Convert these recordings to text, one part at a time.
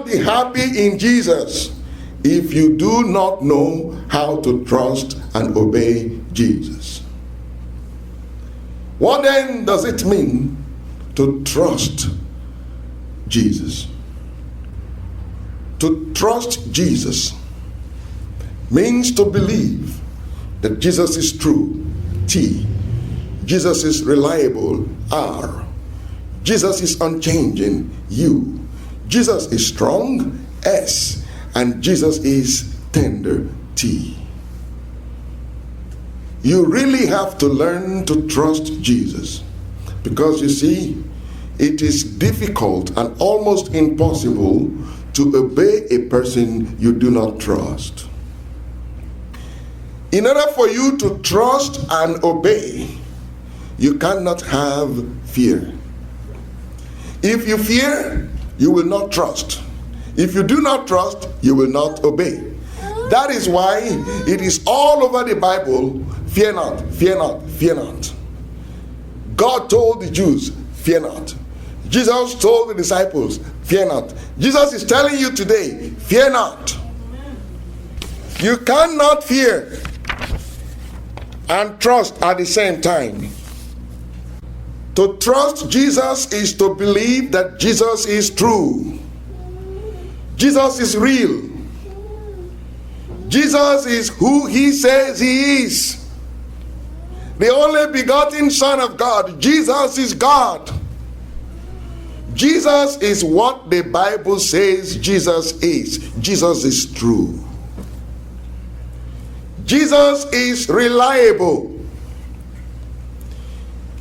be happy in Jesus if you do not know how to trust and obey Jesus. What then does it mean to trust Jesus? To trust Jesus means to believe that Jesus is true, T. Jesus is reliable, R. Jesus is unchanging, U. Jesus is strong, S. And Jesus is tender, T. You really have to learn to trust Jesus, because you see, it is difficult and almost impossible to obey a person you do not trust. In order for you to trust and obey, you cannot have fear. If you fear, you will not trust. If you do not trust, you will not obey. That is why it is all over the Bible, fear not, fear not, fear not. God told the Jews, fear not. Jesus told the disciples, fear not. Jesus is telling you today, fear not. You cannot fear and trust at the same time. To trust Jesus is to believe that Jesus is true. Jesus is real. Jesus is who he says he is. The only begotten Son of God. Jesus is God. Jesus is what the Bible says Jesus is. Jesus is true. Jesus is reliable,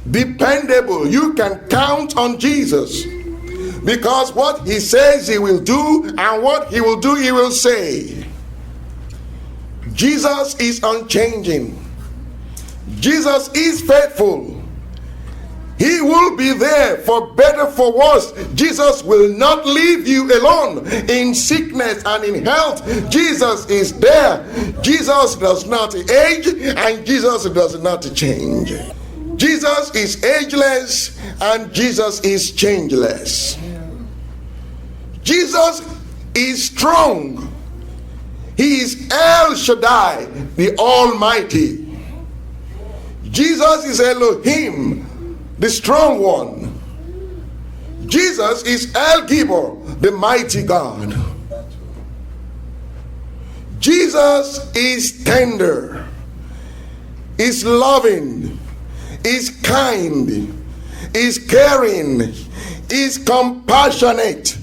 dependable. You can count on Jesus, because what he says he will do, and what he will do he will say. Jesus is unchanging. Jesus is faithful. He will be there for better, for worse. Jesus will not leave you alone in sickness and in health. Jesus is there. Jesus does not age, and Jesus does not change. Jesus is ageless, and Jesus is changeless. Jesus is strong. He is El Shaddai, the Almighty. Jesus is Elohim, the strong one. Jesus is El Gibor, the mighty God. Jesus is tender, is loving, is kind, is caring, is compassionate.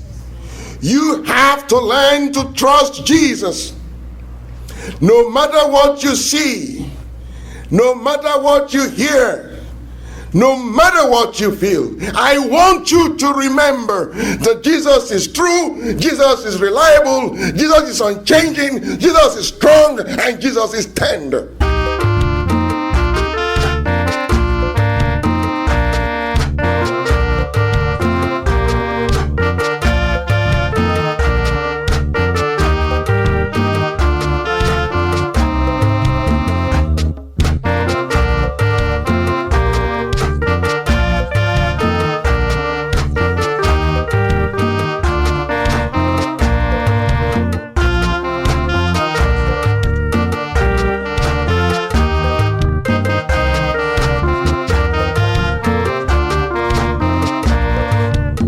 You have to learn to trust Jesus. No matter what you see, no matter what you hear, no matter what you feel, I want you to remember that Jesus is true, Jesus is reliable, Jesus is unchanging, Jesus is strong, and Jesus is tender.